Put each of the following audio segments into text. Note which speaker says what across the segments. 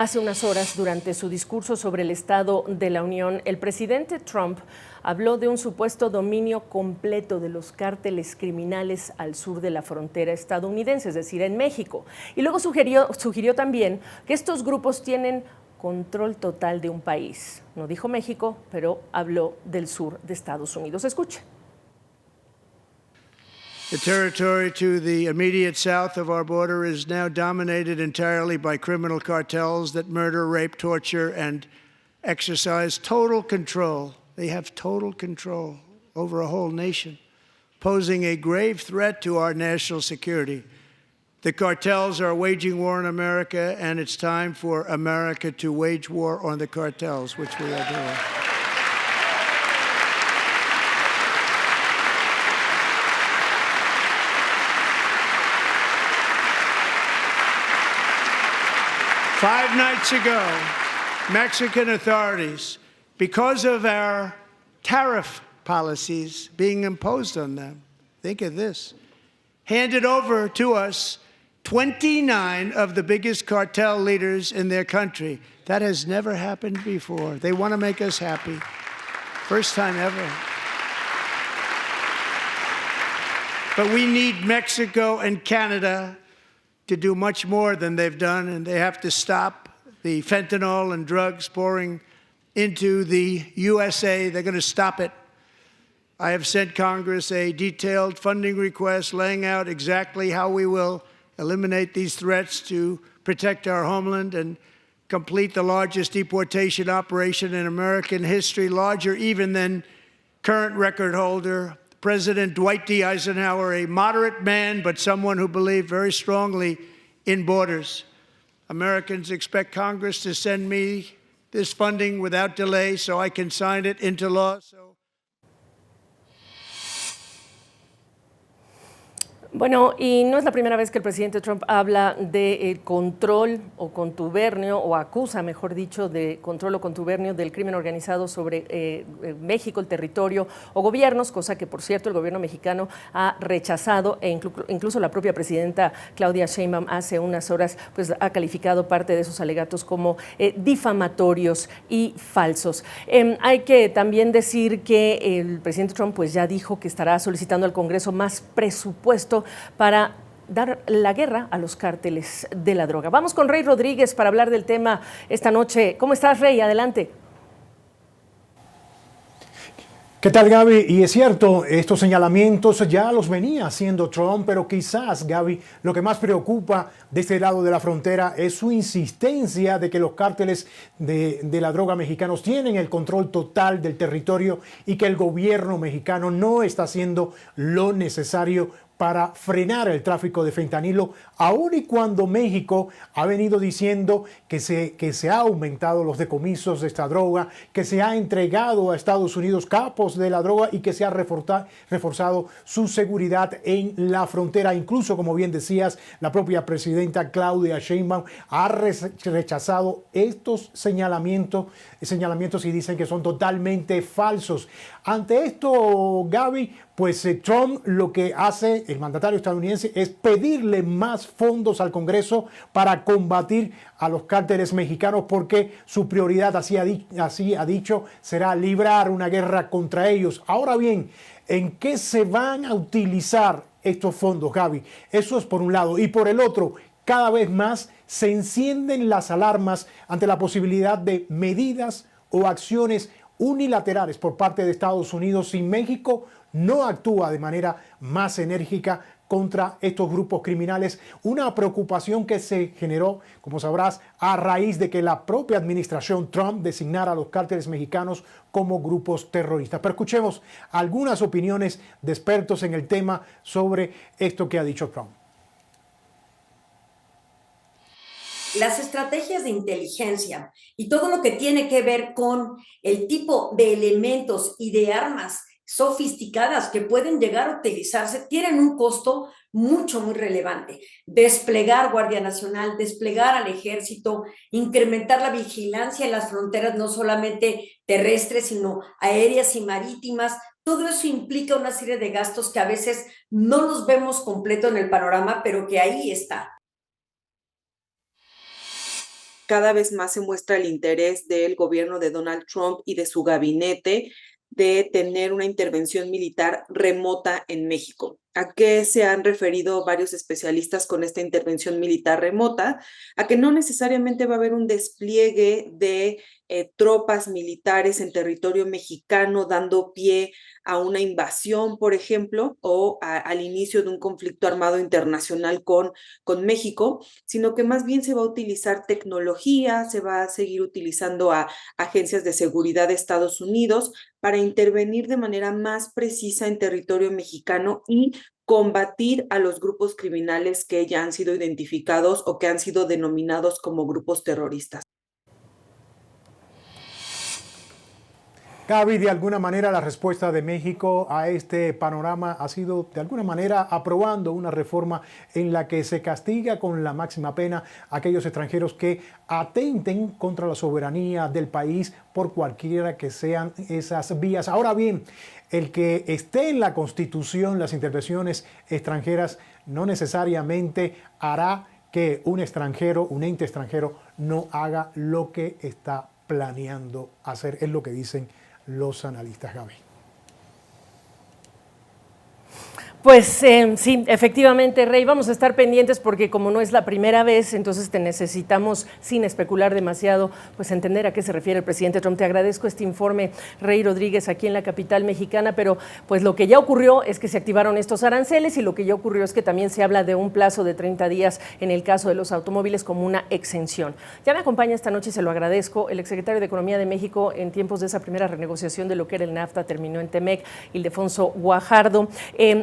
Speaker 1: Hace unas horas, durante su discurso sobre el Estado de la Unión, el presidente Trump habló de un supuesto dominio completo de los cárteles criminales al sur de la frontera estadounidense, es decir, en México. Y luego sugirió también que estos grupos tienen control total de un país. No dijo México, pero habló del sur de Estados Unidos. Escuche.
Speaker 2: The territory to the immediate south of our border is now dominated entirely by criminal cartels that murder, rape, torture, and exercise total control. They have total control over a whole nation, posing a grave threat to our national security. The cartels are waging war on America, and it's time for America to wage war on the cartels, which we are doing. Five nights ago, Mexican authorities, because of our tariff policies being imposed on them, think of this, handed over to us 29 of the biggest cartel leaders in their country. That has never happened before. They want to make us happy. First time ever. But we need Mexico and Canada to do much more than they've done, and they have to stop the fentanyl and drugs pouring into the USA. They're going to stop it. I have sent Congress a detailed funding request laying out exactly how we will eliminate these threats to protect our homeland and complete the largest deportation operation in American history, larger even than current record holder President Dwight D. Eisenhower, a moderate man, but someone who believed very strongly in borders. Americans expect Congress to send me this funding without delay so I can sign it into law.
Speaker 1: Bueno, y no es la primera vez que el presidente Trump habla de control o contubernio, o acusa, mejor dicho, de control o contubernio del crimen organizado sobre México, el territorio o gobiernos, cosa que, por cierto, el gobierno mexicano ha rechazado, e incluso la propia presidenta Claudia Sheinbaum hace unas horas pues, ha calificado parte de esos alegatos como difamatorios y falsos. Hay que también decir que el presidente Trump pues, ya dijo que estará solicitando al Congreso más presupuesto para dar la guerra a los cárteles de la droga. Vamos con Rey Rodríguez para hablar del tema esta noche. ¿Cómo estás, Rey? Adelante.
Speaker 3: ¿Qué tal, Gaby? Y es cierto, estos señalamientos ya los venía haciendo Trump, pero quizás, Gaby, lo que más preocupa de este lado de la frontera es su insistencia de que los cárteles de la droga mexicanos tienen el control total del territorio y que el gobierno mexicano no está haciendo lo necesario para frenar el tráfico de fentanilo, aun y cuando México ha venido diciendo que se ha aumentado los decomisos de esta droga, que se ha entregado a Estados Unidos capos de la droga y que se ha reforzado su seguridad en la frontera. Incluso, como bien decías, la propia presidenta Claudia Sheinbaum ha rechazado estos señalamientos y dicen que son totalmente falsos. Ante esto, Gaby, pues Trump lo que hace, el mandatario estadounidense, es pedirle más fondos al Congreso para combatir a los cárteles mexicanos porque su prioridad, así ha dicho, será librar una guerra contra ellos. Ahora bien, ¿en qué se van a utilizar estos fondos, Gaby? Eso es por un lado. Y por el otro, cada vez más se encienden las alarmas ante la posibilidad de medidas o acciones unilaterales por parte de Estados Unidos si México no actúa de manera más enérgica contra estos grupos criminales. Una preocupación que se generó, como sabrás, a raíz de que la propia administración Trump designara a los cárteles mexicanos como grupos terroristas. Pero escuchemos algunas opiniones de expertos en el tema sobre esto que ha dicho Trump.
Speaker 4: Las estrategias de inteligencia y todo lo que tiene que ver con el tipo de elementos y de armas sofisticadas que pueden llegar a utilizarse tienen un costo muy relevante. Desplegar Guardia Nacional, desplegar al Ejército, incrementar la vigilancia en las fronteras, no solamente terrestres, sino aéreas y marítimas. Todo eso implica una serie de gastos que a veces no los vemos completo en el panorama, pero que ahí está.
Speaker 5: cada vez más se muestra el interés del gobierno de Donald Trump y de su gabinete de tener una intervención militar remota en México. ¿A qué se han referido varios especialistas con esta intervención militar remota? A que no necesariamente va a haber un despliegue de tropas militares en territorio mexicano dando pie a una invasión, por ejemplo, o al inicio de un conflicto armado internacional con México, sino que más bien se va a utilizar tecnología, se va a seguir utilizando a agencias de seguridad de Estados Unidos para intervenir de manera más precisa en territorio mexicano y combatir a los grupos criminales que ya han sido identificados o que han sido denominados como grupos terroristas.
Speaker 3: Gaby, de alguna manera la respuesta de México a este panorama ha sido de alguna manera aprobando una reforma en la que se castiga con la máxima pena a aquellos extranjeros que atenten contra la soberanía del país por cualquiera que sean esas vías. Ahora bien, el que esté en la Constitución las intervenciones extranjeras no necesariamente hará que un extranjero, un ente extranjero, no haga lo que está planeando hacer, es lo que dicen los analistas, Gaby.
Speaker 1: Pues sí, efectivamente, Rey, vamos a estar pendientes porque como no es la primera vez, entonces te necesitamos, sin especular demasiado, pues entender a qué se refiere el presidente Trump. Te agradezco este informe, Rey Rodríguez, aquí en la capital mexicana, pero pues lo que ya ocurrió es que se activaron estos aranceles y lo que ya ocurrió es que también se habla de un plazo de 30 días en el caso de los automóviles como una exención. Ya me acompaña esta noche y se lo agradezco el exsecretario de Economía de México en tiempos de esa primera renegociación de lo que era el NAFTA, terminó en TEMEC, Ildefonso Guajardo.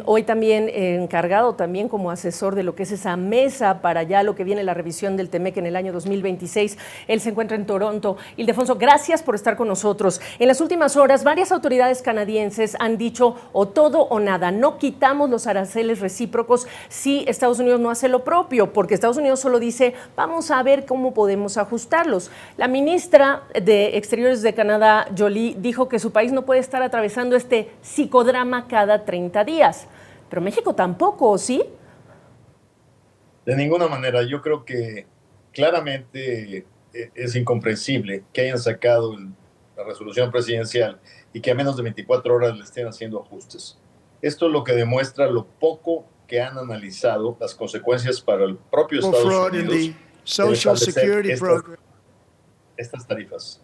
Speaker 1: Hoy también encargado también como asesor de lo que es esa mesa para ya lo que viene la revisión del TEMEC en el año 2026. Él se encuentra en Toronto. Ildefonso, gracias por estar con nosotros. En las últimas horas, varias autoridades canadienses han dicho o todo o nada. No quitamos los aranceles recíprocos si Estados Unidos no hace lo propio, porque Estados Unidos solo dice, vamos a ver cómo podemos ajustarlos. La ministra de Exteriores de Canadá, Jolie, dijo que su país no puede estar atravesando este psicodrama cada 30 días. Pero México tampoco, ¿sí?
Speaker 6: De ninguna manera. Yo creo que claramente es incomprensible que hayan sacado la resolución presidencial y que a menos de 24 horas le estén haciendo ajustes. Esto es lo que demuestra lo poco que han analizado las consecuencias para el propio Estados Unidos
Speaker 2: Social Security
Speaker 6: estas tarifas.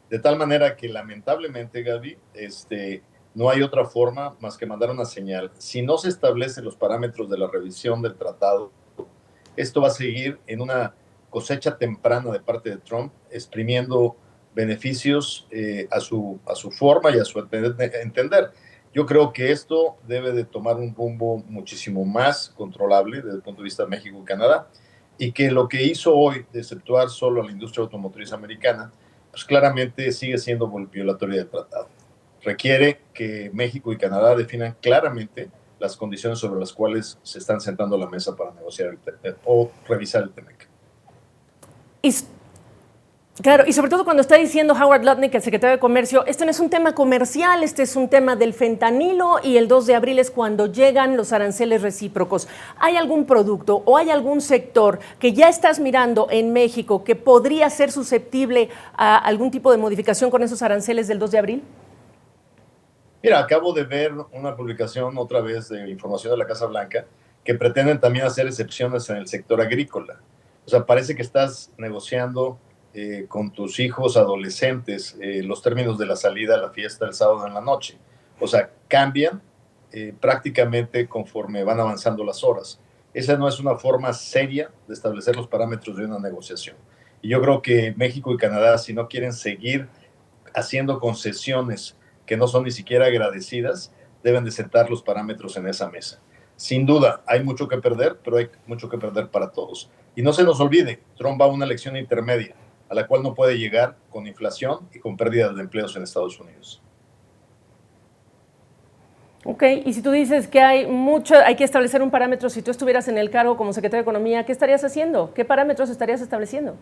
Speaker 6: De tal manera que lamentablemente, Gaby, no hay otra forma más que mandar una señal. Si no se establecen los parámetros de la revisión del tratado, esto va a seguir en una cosecha temprana de parte de Trump, exprimiendo beneficios a su forma y a su entender. Yo creo que esto debe de tomar un rumbo muchísimo más controlable desde el punto de vista de México y Canadá, y que lo que hizo hoy de exceptuar solo a la industria automotriz americana, pues claramente sigue siendo violatoria del tratado. Requiere que México y Canadá definan claramente las condiciones sobre las cuales se están sentando a la mesa para negociar o revisar el TEMEC.
Speaker 1: Claro, y sobre todo cuando está diciendo Howard Lutnick, el secretario de Comercio, esto no es un tema comercial, este es un tema del fentanilo y el 2 de abril es cuando llegan los aranceles recíprocos. ¿Hay algún producto o hay algún sector que ya estás mirando en México que podría ser susceptible a algún tipo de modificación con esos aranceles del 2 de abril?
Speaker 6: Mira, acabo de ver una publicación otra vez de información de la Casa Blanca que pretenden también hacer excepciones en el sector agrícola. O sea, parece que estás negociando con tus hijos adolescentes los términos de la salida a la fiesta el sábado en la noche. O sea, cambian prácticamente conforme van avanzando las horas. Esa no es una forma seria de establecer los parámetros de una negociación. Y yo creo que México y Canadá, si no quieren seguir haciendo concesiones que no son ni siquiera agradecidas, deben de sentar los parámetros en esa mesa. Sin duda, hay mucho que perder, pero hay mucho que perder para todos. Y no se nos olvide, Trump va a una elección intermedia, a la cual no puede llegar con inflación y con pérdidas de empleos en Estados Unidos.
Speaker 1: Ok, y si tú dices que hay que establecer un parámetro, si tú estuvieras en el cargo como secretario de Economía, ¿qué estarías haciendo? ¿Qué parámetros estarías estableciendo?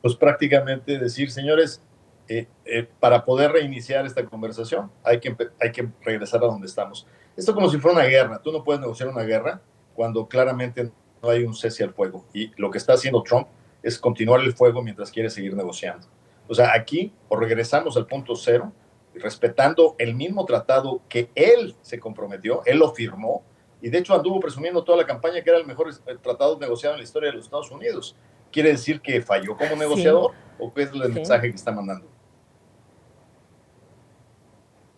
Speaker 6: Pues prácticamente decir, señores, para poder reiniciar esta conversación hay que regresar a donde estamos. Esto como si fuera una guerra. Tú no puedes negociar una guerra cuando claramente no hay un cese al fuego. Y lo que está haciendo Trump es continuar el fuego mientras quiere seguir negociando. O sea, aquí o regresamos al punto cero, respetando el mismo tratado que él se comprometió, él lo firmó, y de hecho anduvo presumiendo toda la campaña que era el mejor tratado negociado en la historia de los Estados Unidos. ¿Quiere decir que falló como negociador o qué es el mensaje que está mandando?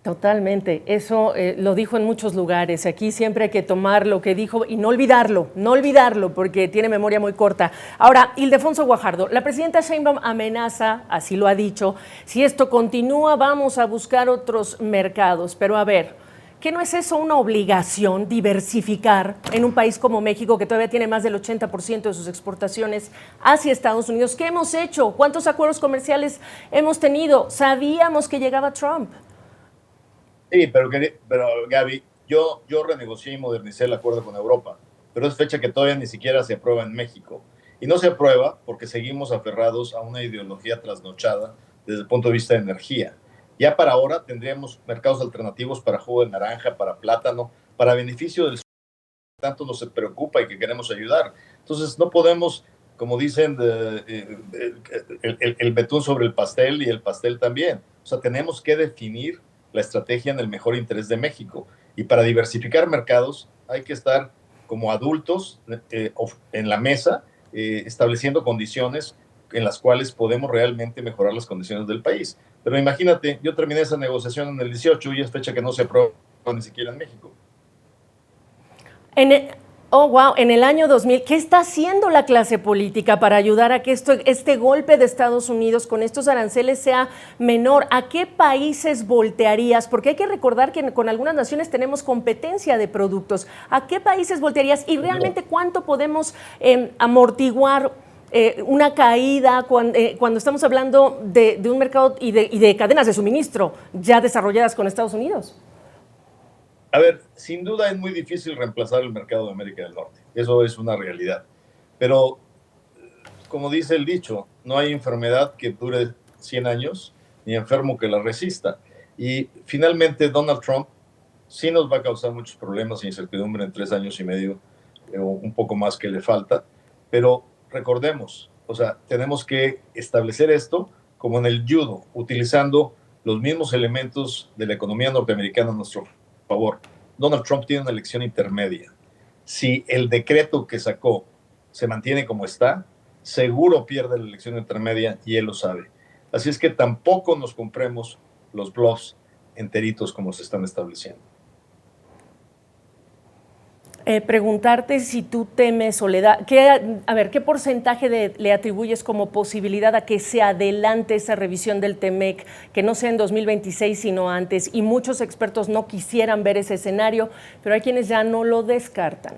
Speaker 1: Totalmente, eso lo dijo en muchos lugares. Aquí siempre hay que tomar lo que dijo y no olvidarlo, porque tiene memoria muy corta. Ahora, Ildefonso Guajardo, la presidenta Sheinbaum amenaza, así lo ha dicho, si esto continúa vamos a buscar otros mercados. Pero a ver, ¿qué no es eso una obligación, diversificar en un país como México, que todavía tiene más del 80% de sus exportaciones hacia Estados Unidos? ¿Qué hemos hecho? ¿Cuántos acuerdos comerciales hemos tenido? Sabíamos que llegaba Trump.
Speaker 6: Sí, pero Gaby, yo renegocié y modernicé el acuerdo con Europa, pero es fecha que todavía ni siquiera se aprueba en México. Y no se aprueba porque seguimos aferrados a una ideología trasnochada desde el punto de vista de energía. Ya para ahora tendríamos mercados alternativos para jugo de naranja, para plátano, para beneficio del que tanto nos preocupa y que queremos ayudar. Entonces no podemos, como dicen, el betún sobre el pastel y el pastel también. O sea, tenemos que definir la estrategia en el mejor interés de México. Y para diversificar mercados hay que estar como adultos en la mesa, estableciendo condiciones en las cuales podemos realmente mejorar las condiciones del país. Pero imagínate, yo terminé esa negociación en el 18 y es fecha que no se aprueba ni siquiera en México.
Speaker 1: En el año 2000, ¿qué está haciendo la clase política para ayudar a que este golpe de Estados Unidos con estos aranceles sea menor? ¿A qué países voltearías? Porque hay que recordar que con algunas naciones tenemos competencia de productos. ¿A qué países voltearías? Y realmente, ¿cuánto podemos amortiguar una caída cuando estamos hablando de un mercado y de cadenas de suministro ya desarrolladas con Estados Unidos?
Speaker 6: A ver, sin duda es muy difícil reemplazar el mercado de América del Norte. Eso es una realidad. Pero, como dice el dicho, no hay enfermedad que dure 100 años, ni enfermo que la resista. Y finalmente Donald Trump sí nos va a causar muchos problemas e incertidumbre en 3 años y medio, o un poco más que le falta. Pero recordemos, o sea, tenemos que establecer esto como en el judo, utilizando los mismos elementos de la economía norteamericana a nuestro favor. Donald Trump tiene una elección intermedia. Si el decreto que sacó se mantiene como está, seguro pierde la elección intermedia y él lo sabe. Así es que tampoco nos compremos los bluffs enteritos como se están estableciendo.
Speaker 1: Preguntarte si tú temes o le da, ¿qué porcentaje le atribuyes como posibilidad a que se adelante esa revisión del TEMEC, que no sea en 2026 sino antes? Y muchos expertos no quisieran ver ese escenario, pero hay quienes ya no lo descartan.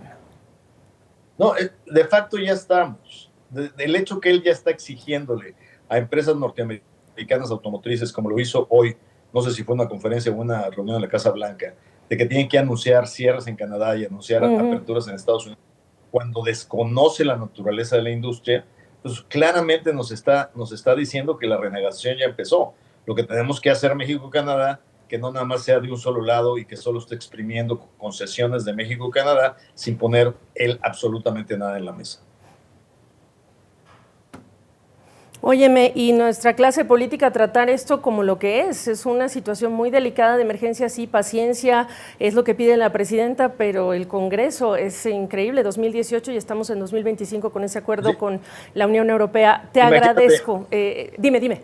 Speaker 6: No, de facto ya estamos. El hecho que él ya está exigiéndole a empresas norteamericanas automotrices, como lo hizo hoy, no sé si fue una conferencia o una reunión en la Casa Blanca, de que tienen que anunciar cierres en Canadá y anunciar aperturas en Estados Unidos, cuando desconoce la naturaleza de la industria, pues claramente nos está diciendo que la renegociación ya empezó. Lo que tenemos que hacer México-Canadá, que no nada más sea de un solo lado y que solo esté exprimiendo concesiones de México-Canadá sin poner él absolutamente nada en la mesa.
Speaker 1: Óyeme, y nuestra clase política tratar esto como lo que es una situación muy delicada de emergencia, sí, paciencia, es lo que pide la presidenta, pero el Congreso es increíble, 2018 y estamos en 2025 con ese acuerdo sí. Con la Unión Europea. Te agradezco. Dime.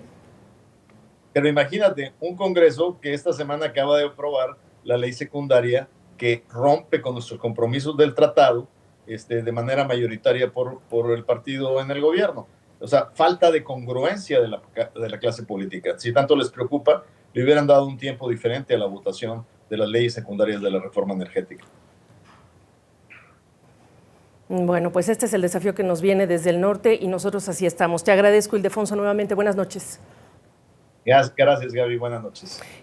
Speaker 6: Pero imagínate, un Congreso que esta semana acaba de aprobar la ley secundaria que rompe con nuestros compromisos del tratado de manera mayoritaria por el partido en el gobierno. O sea, falta de congruencia de la clase política. Si tanto les preocupa, le hubieran dado un tiempo diferente a la votación de las leyes secundarias de la reforma energética.
Speaker 1: Bueno, pues este es el desafío que nos viene desde el norte y nosotros así estamos. Te agradezco, Ildefonso, nuevamente. Buenas noches.
Speaker 6: Gracias, Gaby. Buenas noches.